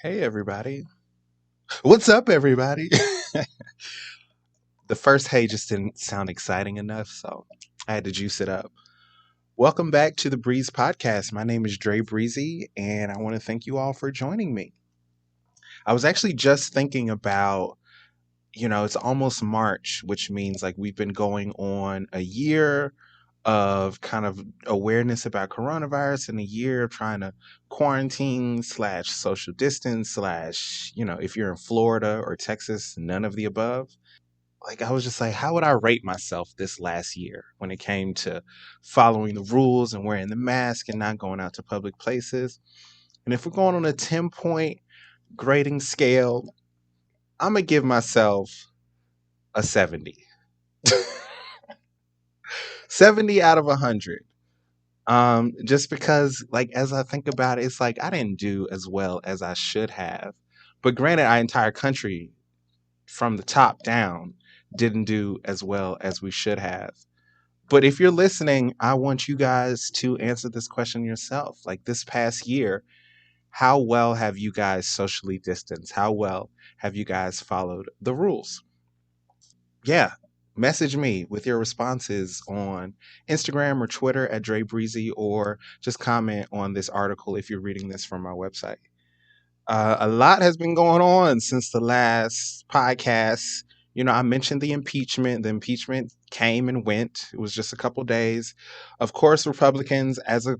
Hey, everybody. What's up, everybody? The first hey just didn't sound exciting enough, so I had to juice it up. Welcome back to the Breeze Podcast. My name is Dre Breezy, and I want to thank you all for joining me. I was actually just thinking about, it's almost March, which means like we've been going on a year of kind of awareness about coronavirus and a year of trying to quarantine slash social distance slash, if you're in Florida or Texas, none of the above. Like I was just like, how would I rate myself this last year when it came to following the rules and wearing the mask and not going out to public places? And if we're going on a 10-point grading scale, I'm gonna give myself a 70. 70 out of 100. Just because, like, as I think about it, it's like I didn't do as well as I should have. But granted, our entire country, from the top down, didn't do as well as we should have. But if you're listening, I want you guys to answer this question yourself. Like this past year, how well have you guys socially distanced? How well have you guys followed the rules? Yeah, message me with your responses on Instagram or Twitter at Dre Breezy, or just comment on this article if you're reading this from my website. A lot has been going on since the last podcast. I mentioned the impeachment. The impeachment came and went. It was just a couple days. Of course, Republicans, as a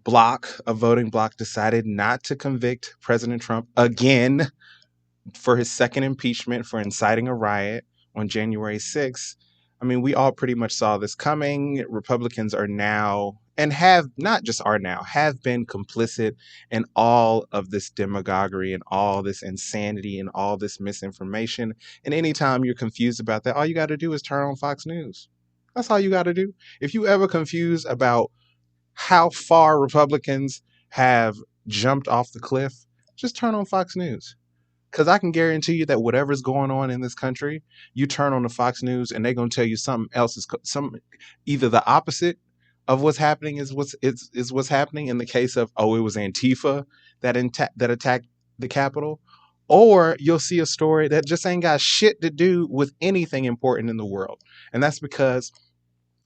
voting bloc, decided not to convict President Trump again for his second impeachment for inciting a riot on January 6th. I mean, we all pretty much saw this coming. Republicans are now, and have not just are now, have been complicit in all of this demagoguery and all this insanity and all this misinformation. And anytime you're confused about that, all you got to do is turn on Fox News. That's all you got to do. If you ever confused about how far Republicans have jumped off the cliff, just turn on Fox News. Because I can guarantee you that whatever's going on in this country, you turn on the Fox News and they're going to tell you something else either the opposite of what's happening is what's happening in the case of, oh, it was Antifa that attacked the Capitol, or you'll see a story that just ain't got shit to do with anything important in the world, and that's because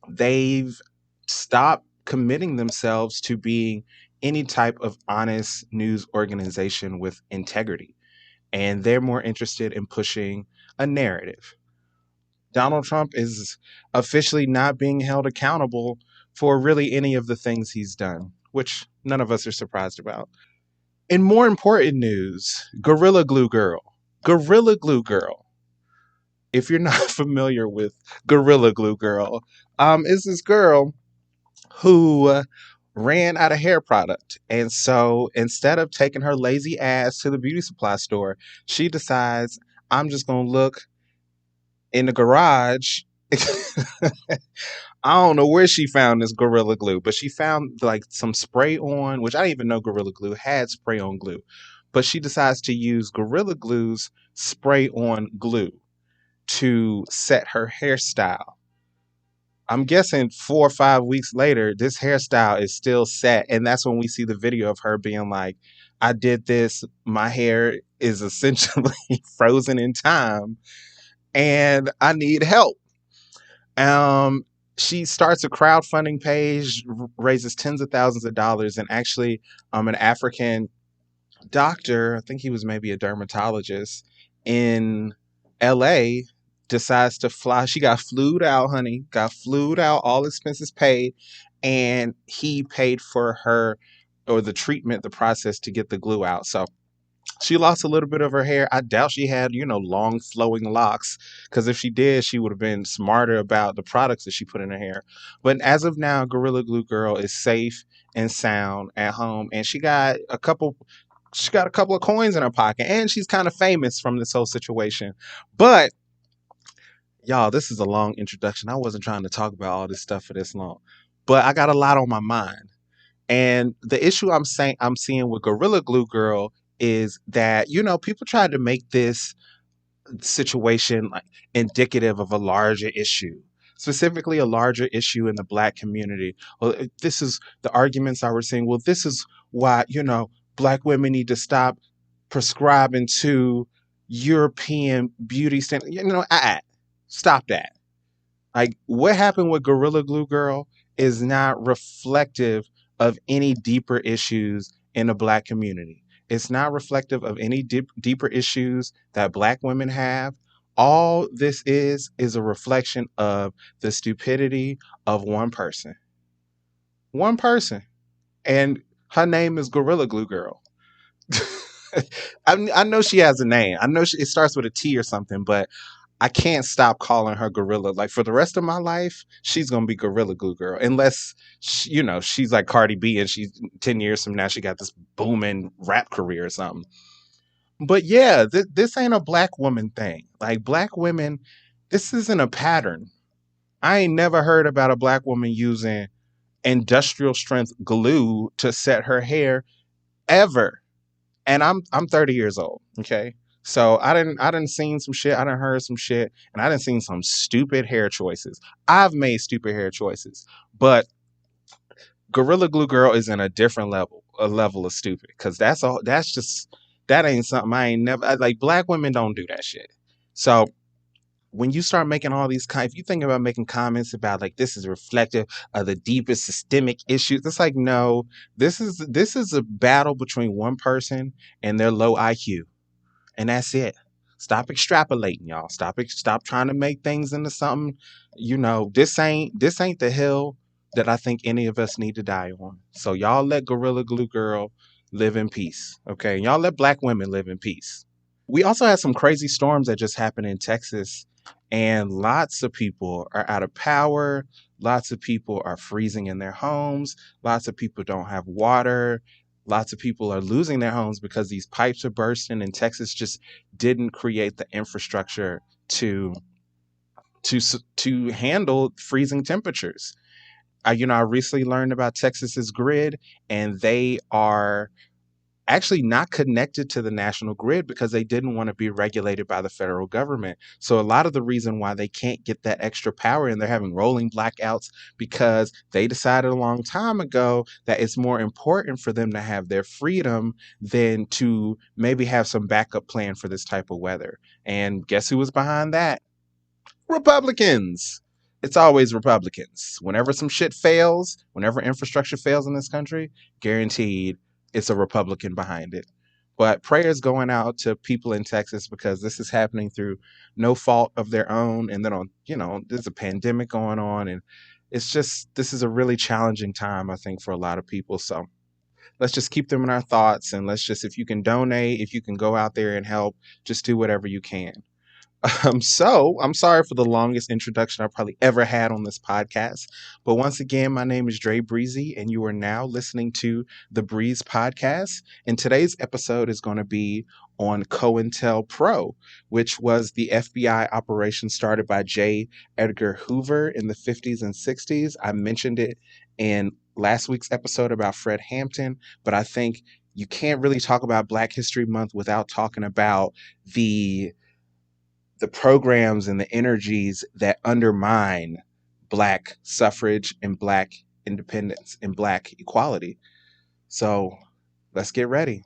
they've stopped committing themselves to being any type of honest news organization with integrity, and they're more interested in pushing a narrative. Donald Trump is officially not being held accountable for really any of the things he's done, which none of us are surprised about. In more important news, Gorilla Glue Girl. Gorilla Glue Girl. If you're not familiar with Gorilla Glue Girl, is this girl who ran out of hair product. And so instead of taking her lazy ass to the beauty supply store, she decides, I'm just going to look in the garage. I don't know where she found this Gorilla Glue, but she found like some spray on, which I didn't even know Gorilla Glue had spray on glue. But she decides to use Gorilla Glue's spray on glue to set her hairstyle. I'm guessing 4 or 5 weeks later, this hairstyle is still set. And that's when we see the video of her being like, I did this. My hair is essentially frozen in time and I need help. Um, she starts a crowdfunding page, raises tens of thousands of dollars, and actually, an African doctor, I think he was maybe a dermatologist in LA, decides to fly. She got flued out, honey, got flued out, all expenses paid, and he paid for her or the treatment, the process to get the glue out. So she lost a little bit of her hair. I doubt she had, long flowing locks, because if she did, she would have been smarter about the products that she put in her hair. But as of now, Gorilla Glue Girl is safe and sound at home, and she got a couple of coins in her pocket, and she's kind of famous from this whole situation. But y'all, this is a long introduction. I wasn't trying to talk about all this stuff for this long, but I got a lot on my mind. And the issue I'm seeing with Gorilla Glue Girl is that, people tried to make this situation like indicative of a larger issue, specifically a larger issue in the Black community. Well, this is the arguments I was saying. Well, this is why, Black women need to stop prescribing to European beauty standards. Stop that. Like what happened with Gorilla Glue Girl is not reflective of any deeper issues in the black community. It's not reflective of any deeper issues that black women have. All this is a reflection of the stupidity of one person. One person. And her name is Gorilla Glue Girl. I know she has a name. I know it starts with a T or something, but I can't stop calling her Gorilla. Like for the rest of my life, she's gonna be Gorilla Glue Girl, unless she's like Cardi B, and she's 10 years from now she got this booming rap career or something. But yeah, this ain't a black woman thing. Like black women, this isn't a pattern. I ain't never heard about a black woman using industrial strength glue to set her hair ever. And I'm 30 years old. Okay. So I didn't seen some shit, I done heard some shit, and I done seen some stupid hair choices. I've made stupid hair choices, but Gorilla Glue Girl is in a different level, a level of stupid. Cause that ain't something I ain't never like. Black women don't do that shit. So when you start making all these if you think about making comments about like this is reflective of the deepest systemic issues, it's like no, this is a battle between one person and their low IQ, and that's it. Stop extrapolating, y'all. Stop trying to make things into something. This ain't the hill that I think any of us need to die on. So y'all let Gorilla Glue Girl live in peace, okay? Y'all let black women live in peace. We also had some crazy storms that just happened in Texas, and lots of people are out of power. Lots of people are freezing in their homes. Lots of people don't have water. Lots of people are losing their homes because these pipes are bursting, and Texas just didn't create the infrastructure to to handle freezing temperatures. I recently learned about Texas's grid, and they are actually not connected to the national grid because they didn't want to be regulated by the federal government. So a lot of the reason why they can't get that extra power and they're having rolling blackouts because they decided a long time ago that it's more important for them to have their freedom than to maybe have some backup plan for this type of weather. And guess who was behind that? Republicans. It's always Republicans. Whenever some shit fails, whenever infrastructure fails in this country, guaranteed it's a Republican behind it. But prayers going out to people in Texas because this is happening through no fault of their own. And then there's a pandemic going on. And this is a really challenging time, I think, for a lot of people. So let's just keep them in our thoughts. And if you can donate, if you can go out there and help, just do whatever you can. So I'm sorry for the longest introduction I've probably ever had on this podcast. But once again, my name is Dre Breezy, and you are now listening to the Breeze Podcast. And today's episode is going to be on Cointelpro, which was the FBI operation started by J.Edgar Hoover in the 50s and 60s. I mentioned it in last week's episode about Fred Hampton, but I think you can't really talk about Black History Month without talking about the programs and the energies that undermine Black suffrage and Black independence and Black equality. So let's get ready.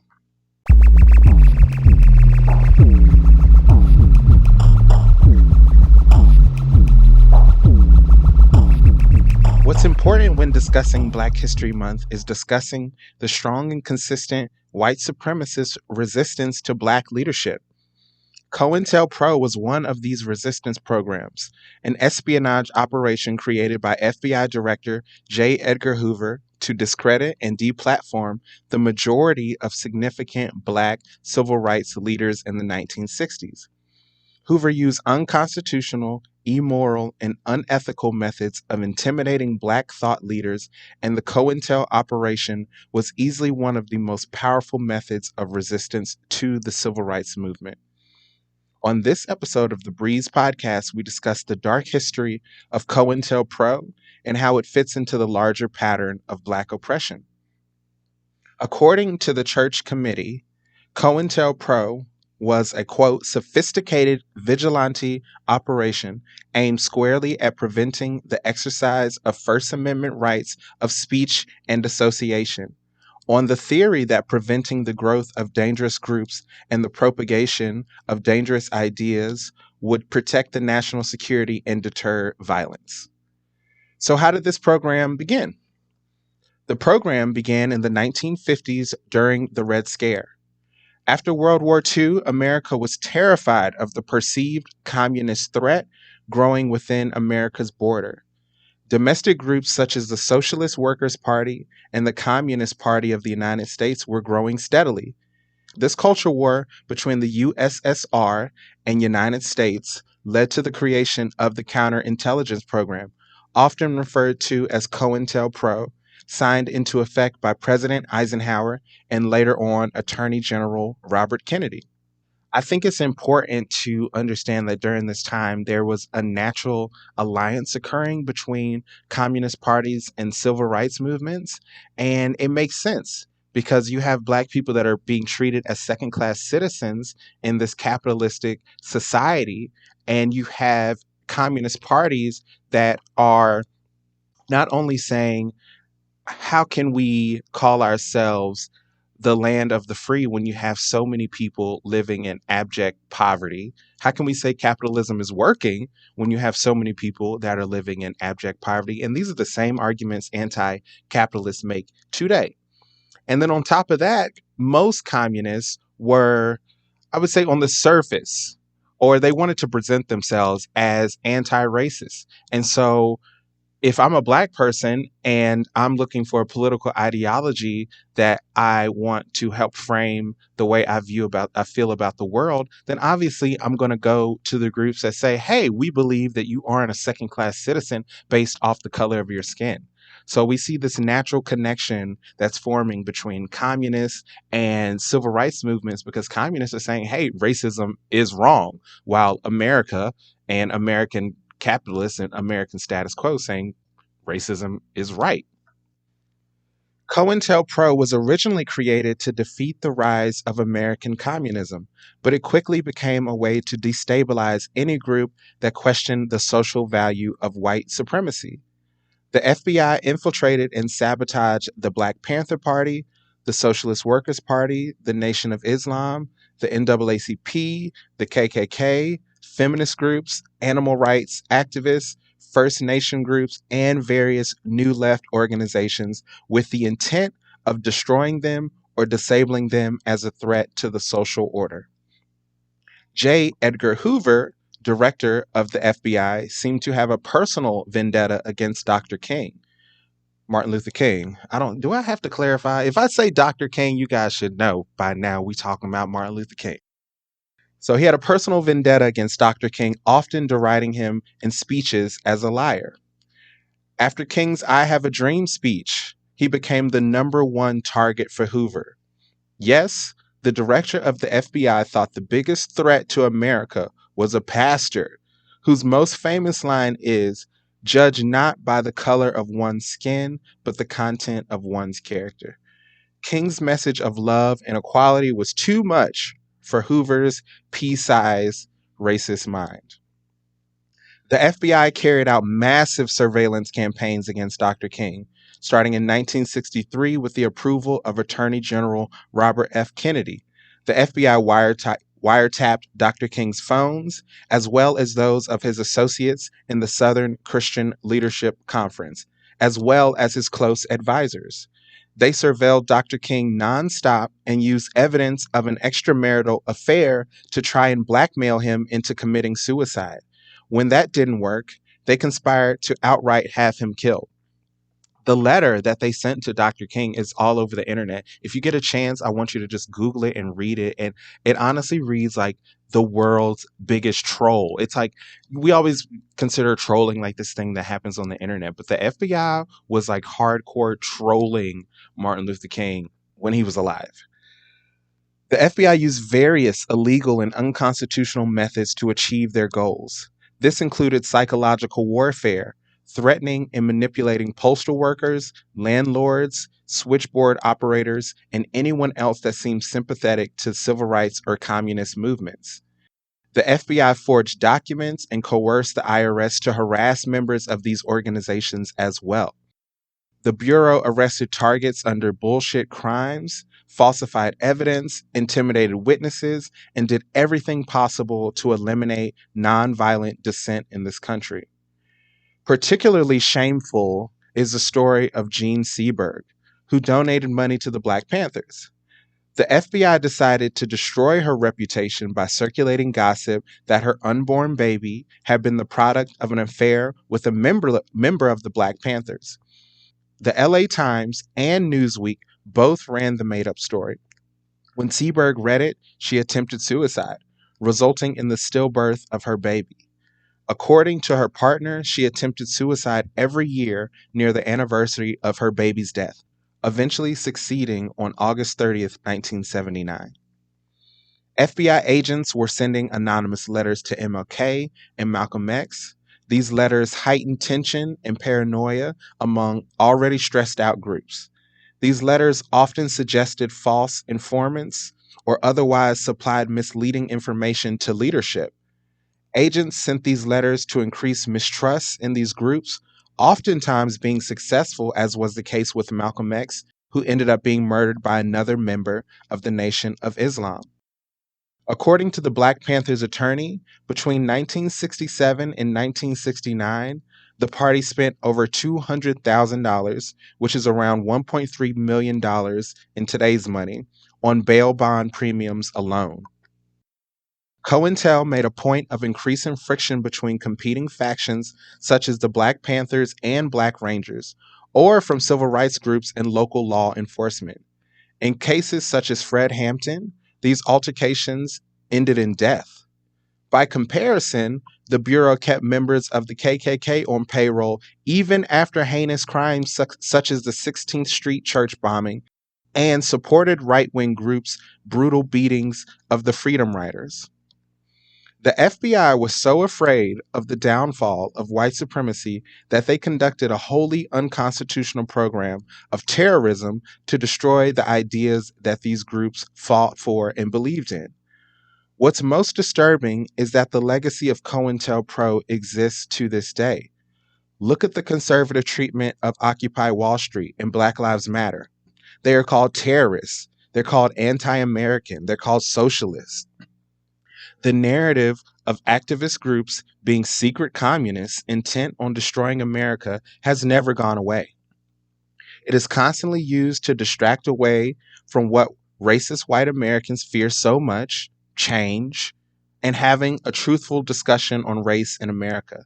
What's important when discussing Black History Month is discussing the strong and consistent white supremacist resistance to Black leadership. COINTELPRO was one of these resistance programs, an espionage operation created by FBI Director J.Edgar Hoover to discredit and deplatform the majority of significant Black civil rights leaders in the 1960s. Hoover used unconstitutional, immoral, and unethical methods of intimidating Black thought leaders, and the COINTEL operation was easily one of the most powerful methods of resistance to the civil rights movement. On this episode of the Breeze Podcast, we discuss the dark history of COINTELPRO and how it fits into the larger pattern of Black oppression. According to the Church Committee, COINTELPRO was a, quote, sophisticated vigilante operation aimed squarely at preventing the exercise of First Amendment rights of speech and association, on the theory that preventing the growth of dangerous groups and the propagation of dangerous ideas would protect the national security and deter violence. So, how did this program begin? The program began in the 1950s during the Red Scare. After World War II, America was terrified of the perceived communist threat growing within America's border. Domestic groups such as the Socialist Workers' Party and the Communist Party of the United States were growing steadily. This culture war between the USSR and United States led to the creation of the counterintelligence program, often referred to as COINTELPRO, signed into effect by President Eisenhower and later on Attorney General Robert Kennedy. I think it's important to understand that during this time, there was a natural alliance occurring between communist parties and civil rights movements. And it makes sense because you have Black people that are being treated as second class citizens in this capitalistic society. And you have communist parties that are not only saying, how can we call ourselves the land of the free when you have so many people living in abject poverty? How can we say capitalism is working when you have so many people that are living in abject poverty? And these are the same arguments anti capitalists make today. And then on top of that, most communists were, I would say, on the surface, or they wanted to present themselves as anti racist. And so if I'm a Black person and I'm looking for a political ideology that I want to help frame the way I feel about the world, then obviously I'm going to go to the groups that say, hey, we believe that you aren't a second class citizen based off the color of your skin. So we see this natural connection that's forming between communists and civil rights movements because communists are saying, hey, racism is wrong, while America and American capitalists and American status quo saying racism is right. COINTELPRO was originally created to defeat the rise of American communism, but it quickly became a way to destabilize any group that questioned the social value of white supremacy. The FBI infiltrated and sabotaged the Black Panther Party, the Socialist Workers' Party, the Nation of Islam, the NAACP, the KKK, feminist groups, animal rights activists, First Nation groups, and various New Left organizations with the intent of destroying them or disabling them as a threat to the social order. J.Edgar Hoover, director of the FBI, seemed to have a personal vendetta against Dr. King. Martin Luther King. Do I have to clarify? If I say Dr. King, you guys should know by now we talking about Martin Luther King. So he had a personal vendetta against Dr. King, often deriding him in speeches as a liar. After King's I Have a Dream speech, he became the number one target for Hoover. Yes, the director of the FBI thought the biggest threat to America was a pastor whose most famous line is, judge not by the color of one's skin, but the content of one's character. King's message of love and equality was too much for Hoover's pea-sized racist mind. The FBI carried out massive surveillance campaigns against Dr. King, starting in 1963 with the approval of Attorney General Robert F. Kennedy. The FBI wiretapped Dr. King's phones, as well as those of his associates in the Southern Christian Leadership Conference, as well as his close advisors. They surveilled Dr. King nonstop and used evidence of an extramarital affair to try and blackmail him into committing suicide. When that didn't work, they conspired to outright have him killed. The letter that they sent to Dr. King is all over the internet. If you get a chance, I want you to just Google it and read it. And it honestly reads like the world's biggest troll. It's like we always consider trolling like this thing that happens on the internet, but the FBI was like hardcore trolling Martin Luther King when he was alive. The FBI used various illegal and unconstitutional methods to achieve their goals. This included psychological warfare, threatening and manipulating postal workers, landlords, switchboard operators, and anyone else that seemed sympathetic to civil rights or communist movements. The FBI forged documents and coerced the IRS to harass members of these organizations as well. The Bureau arrested targets under bullshit crimes, falsified evidence, intimidated witnesses, and did everything possible to eliminate nonviolent dissent in this country. Particularly shameful is the story of Jean Seberg, who donated money to the Black Panthers. The FBI decided to destroy her reputation by circulating gossip that her unborn baby had been the product of an affair with a member of the Black Panthers. The LA Times and Newsweek both ran the made up story. When Seberg read it, she attempted suicide, resulting in the stillbirth of her baby. According to her partner, she attempted suicide every year near the anniversary of her baby's death, eventually succeeding on August 30th, 1979. FBI agents were sending anonymous letters to MLK and Malcolm X. These letters heightened tension and paranoia among already stressed out groups. These letters often suggested false informants or otherwise supplied misleading information to leadership. Agents sent these letters to increase mistrust in these groups, oftentimes being successful, as was the case with Malcolm X, who ended up being murdered by another member of the Nation of Islam. According to the Black Panthers' attorney, between 1967 and 1969, the party spent over $200,000, which is around $1.3 million in today's money, on bail bond premiums alone. COINTEL made a point of increasing friction between competing factions such as the Black Panthers and Black Rangers, or from civil rights groups and local law enforcement. In cases such as Fred Hampton, these altercations ended in death. By comparison, the Bureau kept members of the KKK on payroll even after heinous crimes such as the 16th Street church bombing and supported right-wing groups' brutal beatings of the Freedom Riders. The FBI was so afraid of the downfall of white supremacy that they conducted a wholly unconstitutional program of terrorism to destroy the ideas that these groups fought for and believed in. What's most disturbing is that the legacy of Cointelpro exists to this day. Look at the conservative treatment of Occupy Wall Street and Black Lives Matter. They are called terrorists. They're called anti-American. They're called socialists. The narrative of activist groups being secret communists intent on destroying America has never gone away. It is constantly used to distract away from what racist white Americans fear so much: change and having a truthful discussion on race in America.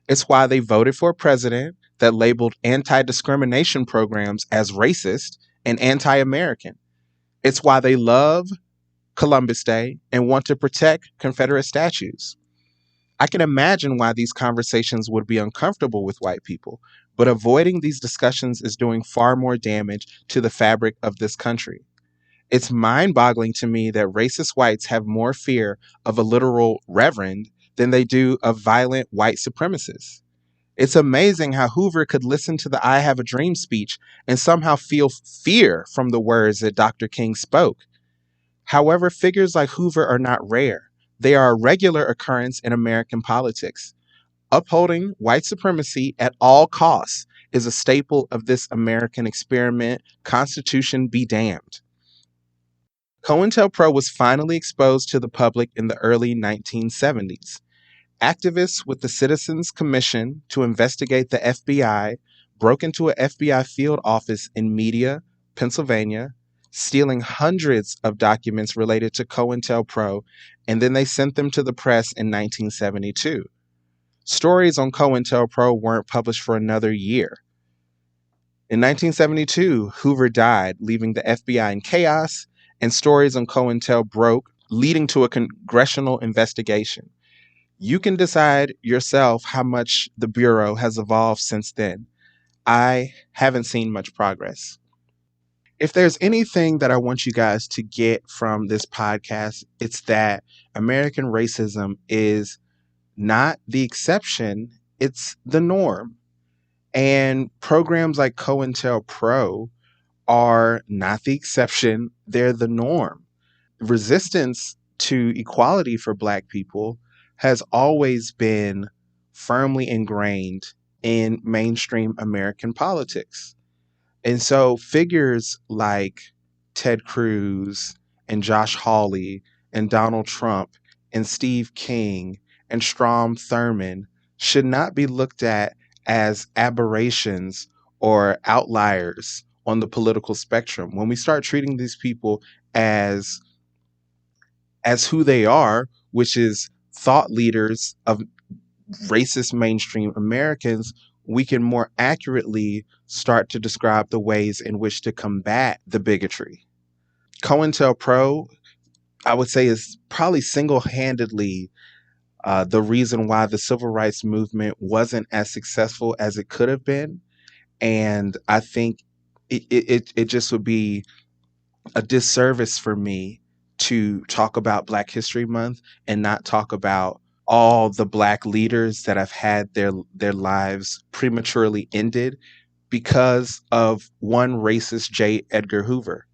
It's why they voted for a president that labeled anti-discrimination programs as racist and anti-American. It's why they love Columbus Day and want to protect Confederate statues. I can imagine why these conversations would be uncomfortable with white people, but avoiding these discussions is doing far more damage to the fabric of this country. It's mind-boggling to me that racist whites have more fear of a literal reverend than they do of violent white supremacists. It's amazing how Hoover could listen to the I Have a Dream speech and somehow feel fear from the words that Dr. King spoke. However, figures like Hoover are not rare. They are a regular occurrence in American politics. Upholding white supremacy at all costs is a staple of this American experiment. Constitution be damned. COINTELPRO was finally exposed to the public in the early 1970s. Activists with the Citizens Commission to investigate the FBI broke into an FBI field office in Media, Pennsylvania, stealing hundreds of documents related to COINTELPRO, and then they sent them to the press in 1972. Stories on COINTELPRO weren't published for another year. In 1972, Hoover died, leaving the FBI in chaos, and stories on COINTEL broke, leading to a congressional investigation. You can decide yourself how much the Bureau has evolved since then. I haven't seen much progress. If there's anything that I want you guys to get from this podcast, it's that American racism is not the exception, it's the norm. And programs like COINTELPRO are not the exception, they're the norm. Resistance to equality for Black people has always been firmly ingrained in mainstream American politics. And so figures like Ted Cruz and Josh Hawley and Donald Trump and Steve King and Strom Thurmond should not be looked at as aberrations or outliers on the political spectrum. When we start treating these people as who they are, which is thought leaders of racist mainstream Americans, we can more accurately start to describe the ways in which to combat the bigotry. COINTELPRO, I would say, is probably single-handedly the reason why the civil rights movement wasn't as successful as it could have been. And I think it just would be a disservice for me to talk about Black History Month and not talk about all the Black leaders that have had their lives prematurely ended because of one racist J.Edgar Hoover.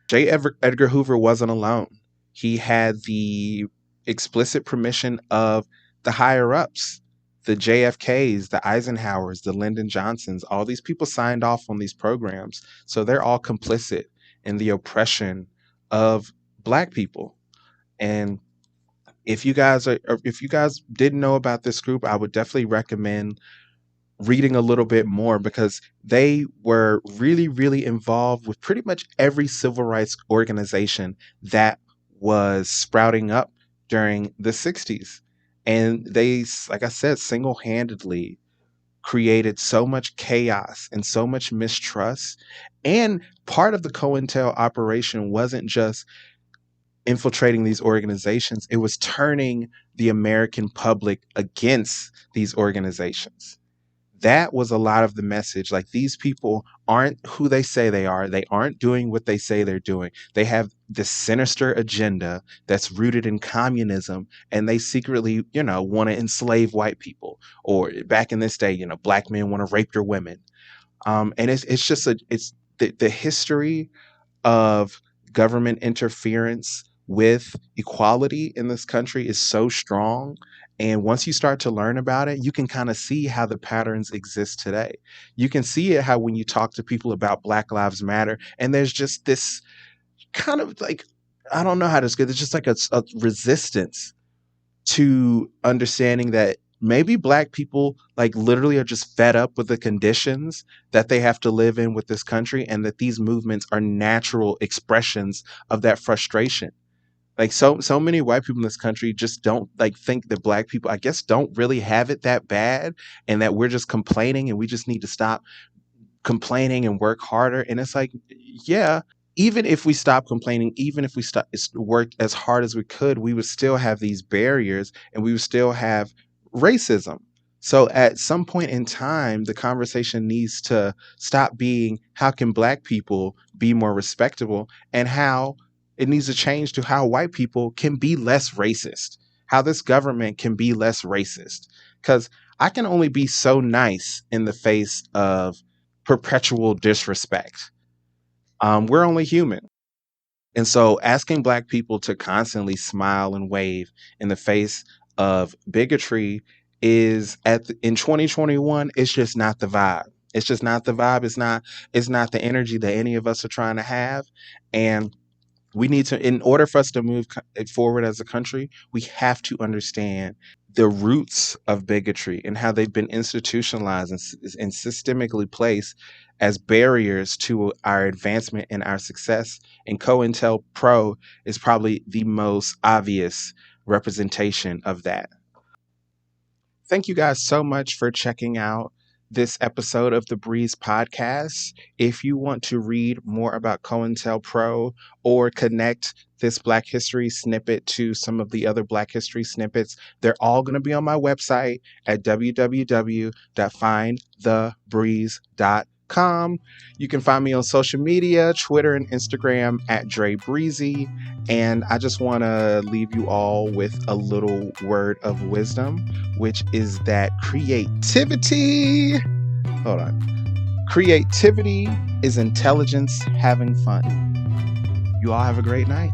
J.Edgar Hoover wasn't alone. He had the explicit permission of the higher ups, the JFKs, the Eisenhowers, the Lyndon Johnsons. All these people signed off on these programs. So they're all complicit in the oppression of Black people. And if you guys didn't know about this group, I would definitely recommend reading a little bit more, because they were really, really involved with pretty much every civil rights organization that was sprouting up during the 60s. And they, like I said, single-handedly created so much chaos and so much mistrust. And part of the COINTEL operation wasn't just infiltrating these organizations, it was turning the American public against these organizations. That was a lot of the message. Like, these people aren't who they say they are. They aren't doing what they say they're doing. They have this sinister agenda that's rooted in communism, and they secretly, want to enslave white people. Or back in this day, Black men want to rape your women. And it's just it's the history of government interference with equality in this country is so strong. And once you start to learn about it, you can kind of see how the patterns exist today. You can see it how when you talk to people about Black Lives Matter, and there's just this kind of like, I don't know how to describe it, it's just like a resistance to understanding that maybe Black people like literally are just fed up with the conditions that they have to live in with this country, and that these movements are natural expressions of that frustration. Like, so many white people in this country just don't like think that Black people, I guess, don't really have it that bad, and that we're just complaining and we just need to stop complaining and work harder. And it's like, yeah, even if we stop complaining, even if we worked as hard as we could, we would still have these barriers, and we would still have racism. So at some point in time, the conversation needs to stop being how can Black people be more respectable, and how it needs to change to how white people can be less racist, how this government can be less racist. Because I can only be so nice in the face of perpetual disrespect. We're only human. And so asking Black people to constantly smile and wave in the face of bigotry is in 2021, it's just not the vibe. It's just not the vibe. It's not the energy that any of us are trying to have. And we need to, in order for us to move forward as a country, we have to understand the roots of bigotry and how they've been institutionalized and systemically placed as barriers to our advancement and our success. And COINTELPRO is probably the most obvious representation of that. Thank you guys so much for checking out this episode of the Breeze podcast. If you want to read more about COINTELPRO or connect this Black History snippet to some of the other Black History snippets, they're all going to be on my website at www.findthebreeze.com. You can find me on social media, Twitter and Instagram at Dre Breezy. And I just want to leave you all with a little word of wisdom, which is that creativity is intelligence having fun. You all have a great night.